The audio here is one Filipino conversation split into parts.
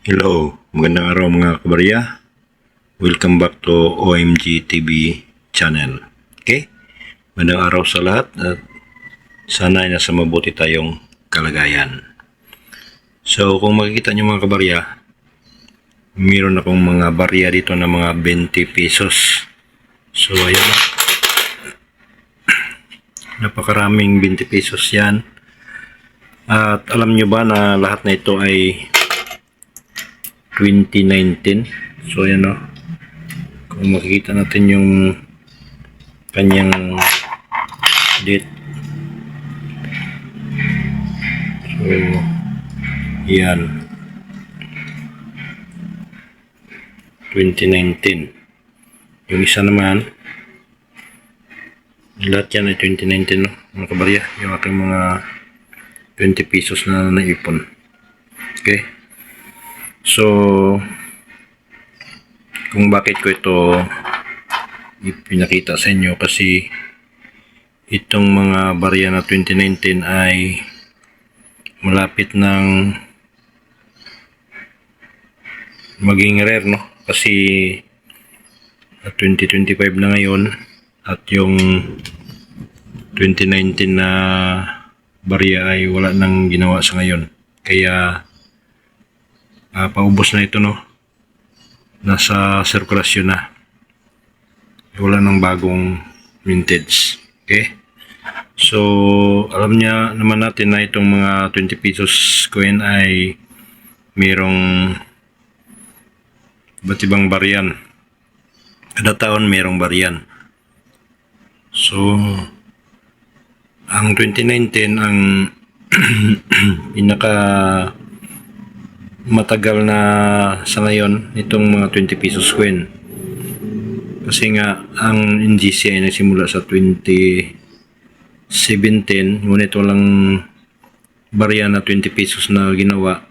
Hello, magandang araw mga kabarya. Welcome back to OMG TV channel. Okay? Magandang araw sa lahat at sana ay nasa mabuti tayong kalagayan. So kung makikita nyo mga kabarya, mayroon akong mga barya dito na mga 20 pesos. So ayun, napakaraming 20 pesos yan. At alam nyo ba na lahat na ito ay 2019. So ayan o, kung makikita natin yung kanyang date. So yan, 2019. Yung isa naman, lahat yan ay 2019 no, mga kabarya, yung aking mga 20 pesos na naipon. Okay, so kung bakit ko ito ipinakita sa inyo, kasi itong mga barya na 2019 ay malapit ng maging rare no, kasi 2025 na ngayon at yung 2019 na barya ay wala nang ginawa sa ngayon, kaya paubos na ito no, nasa sirkulasyon na, wala nang bagong vintage. Okay, so alam niya naman natin na itong mga 20 pesos coin ay mayroong iba't ibang baryan, kada taon mayroong baryan. So ang 2019 ang pinaka matagal na sa ngayon itong mga 20 pesos coin, kasi nga ang NGC ay nagsimula sa 2017, ngunit walang barya na 20 pesos na ginawa.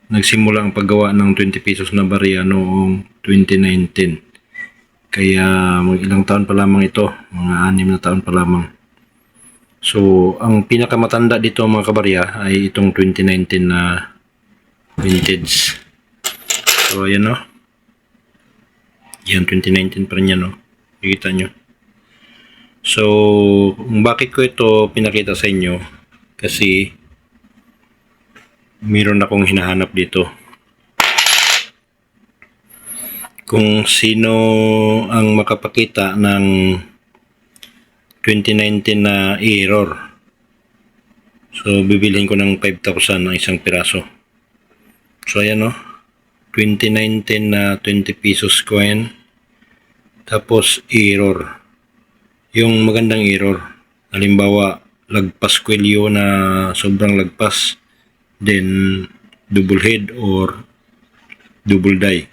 Nagsimula ang paggawa ng 20 pesos na barya noong 2019, kaya mag ilang taon pa lamang ito, mga 6 na taon pa lamang. So ang pinakamatanda dito mga kabarya ay itong 2019 na vintage. So ayan o, yan 2019 pa rin yan o, nakikita nyo. So bakit ko ito pinakita sa inyo, kasi mayroon akong hinahanap dito kung sino ang makapakita ng 2019 na error. So bibilhin ko ng 5,000 ng isang piraso. So ayan o, 2019 na 20 pesos coin, tapos error, yung magandang error, halimbawa lagpas kwelyo na sobrang lagpas, then double head or double die.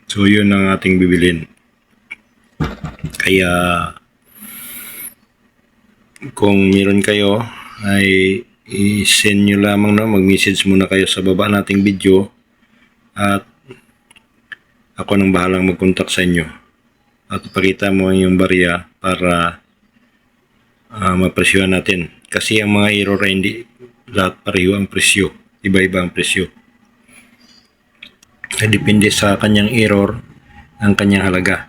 So yun ang ating bibilhin. Kaya kung meron kayo ay i-send nyo lamang no, mag-message muna kayo sa baba nating video at ako nang bahalang mag-contact sa inyo at ipakita mo yung barya para mapresyohan natin, kasi ang mga error ay hindi lahat pareho ang presyo, iba-iba ang presyo. Depende sa kanyang error ang kanyang halaga.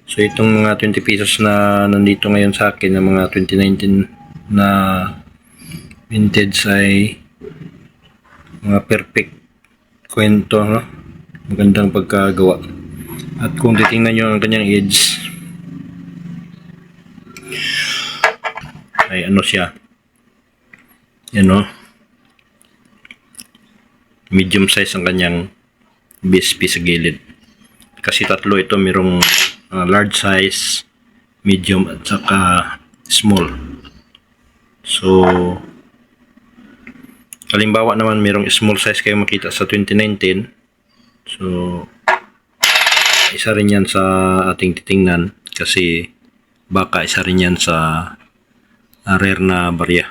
So itong mga 20 pesos na nandito ngayon sa akin, ng mga 2019 na vintage, ay mga perfect kwento no, magandang pagkagawa. At kung titingnan nyo ang kanyang edge ay ano siya, yan no, medium size ang kanyang BSP sa gilid, kasi tatlo ito, mayroong large size, medium at saka small. So halimbawa naman mayroong small size kayo makita sa 2019, so isa rin yan sa ating titingnan, kasi baka isa rin yan sa rare na barya.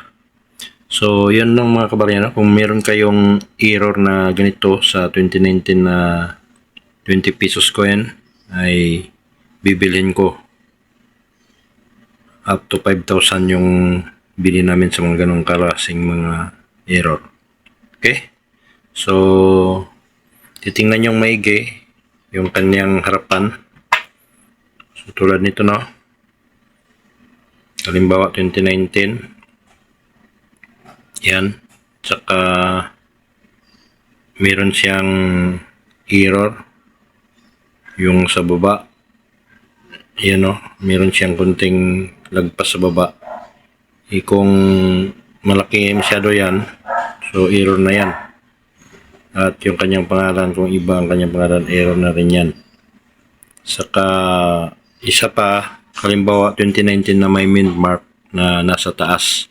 So yan lang mga kabarya no? Kung meron kayong error na ganito sa 2019 na 20 pesos coin, ay bibilhin ko up to 5,000 yung bili namin sa mga ganong klaseng mga error. Okay, so titingnan yung maigi yung kanyang harapan. So, tulad nito, no? Halimbawa, 2019. Yan. Tsaka, meron siyang error. Yung sa baba. Yan, no? Meron siyang kunting lagpas sa baba. Kung malaki masyado yan, so error na yan. At yung kanyang pangalan, kung iba ang kanyang pangalan, error na rin yan. Saka, isa pa, halimbawa 2019 na may min mark na nasa taas.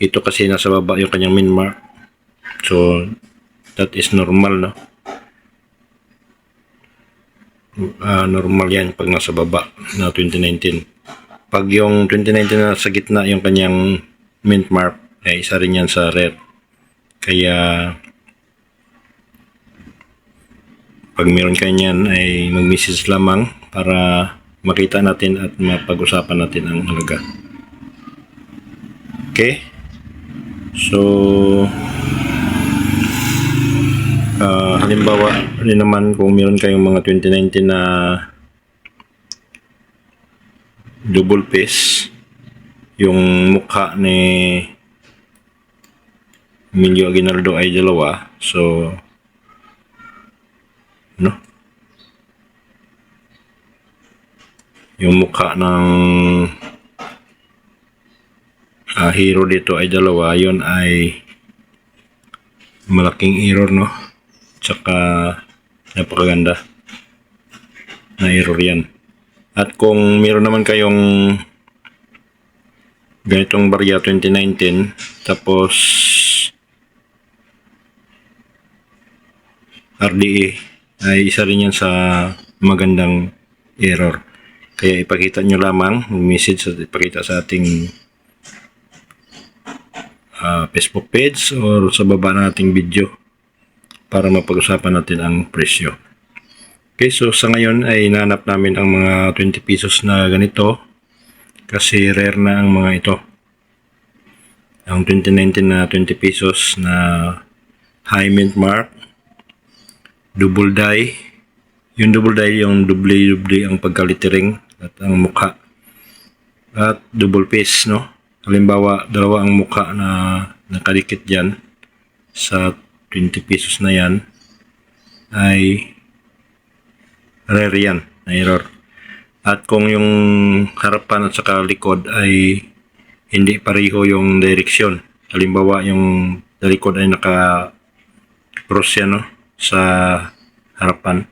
Ito kasi nasa baba yung kanyang min mark. So, that is normal, no? Normal yan pag nasa baba na 2019. Pag yung 2019 na sa gitna yung kanyang mint mark, ay isa rin yan sa rare. Kaya, pag meron kayo yan, ay mag-message lamang para makita natin at mapag-usapan natin ang halaga. Okay? So, halimbawa rin naman kung meron kayong mga 2019 na double face, yung mukha ni Emilio Aguinaldo ay dalawa. So, no? Yung mukha ng hero dito ay dalawa. Yun ay malaking error, no? Tsaka napakaganda na error yan. At kung meron naman kayong ganitong barya 2019 tapos RDA, ay isa rin yan sa magandang error. Kaya ipakita nyo lamang, mag-message at ipakita sa ating Facebook page or sa baba ng ating video para mapag-usapan natin ang presyo. Okay, so sa ngayon ay nanap namin ang mga 20 pesos na ganito kasi rare na ang mga ito. Ang 2019 na 20 pesos na high mint mark, double die. Yung double die, yung double ang pagka-lettering at ang mukha. At double face, no? Halimbawa, dalawa ang mukha na nakadikit dyan sa 20 pesos na yan ay rare yan, na error. At kung yung harapan at saka likod ay hindi pareho yung direksyon, halimbawa yung likod ay naka-cross yan, no, sa harapan,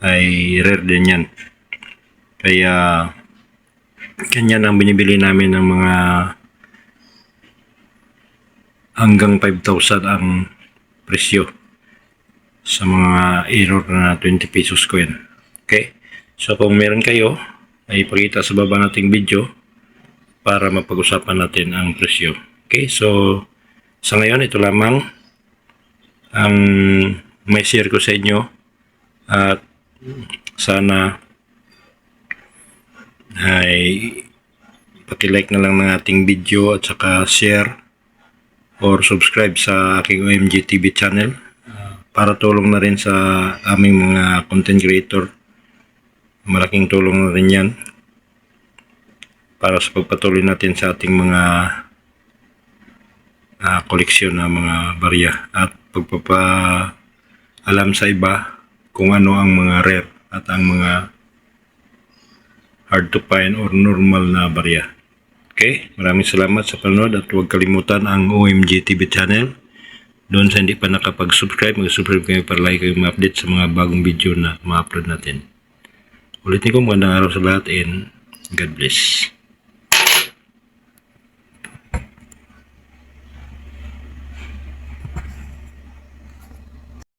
ay rare din yan. Kaya ganyan ang binibili namin ng mga hanggang 5,000 ang presyo sa mga error na 20 pesos coin. Okay? So kung meron kayo, ay ipakita sa baba nating video para mapag-usapan natin ang presyo. Okay? So sa ngayon, ito lamang ang may share ko sa inyo at sana ay paki-like na lang ng ating video at saka share or subscribe sa aking OMG TV channel para tulong na rin sa aming mga content creator. Malaking tulong na rin yan para sa pagpatuloy natin sa ating mga koleksyon na mga barya at pagpapaalam sa iba kung ano ang mga rare at ang mga hard to find or normal na barya. Okay, maraming salamat sa panonood at huwag kalimutan ang OMG TV channel. Doon sa hindi pa nakapag-subscribe, mag-subscribe kayo para like kayo ma-update sa mga bagong video na ma-upload natin. Ulitin ko, magandang araw sa lahat and God bless.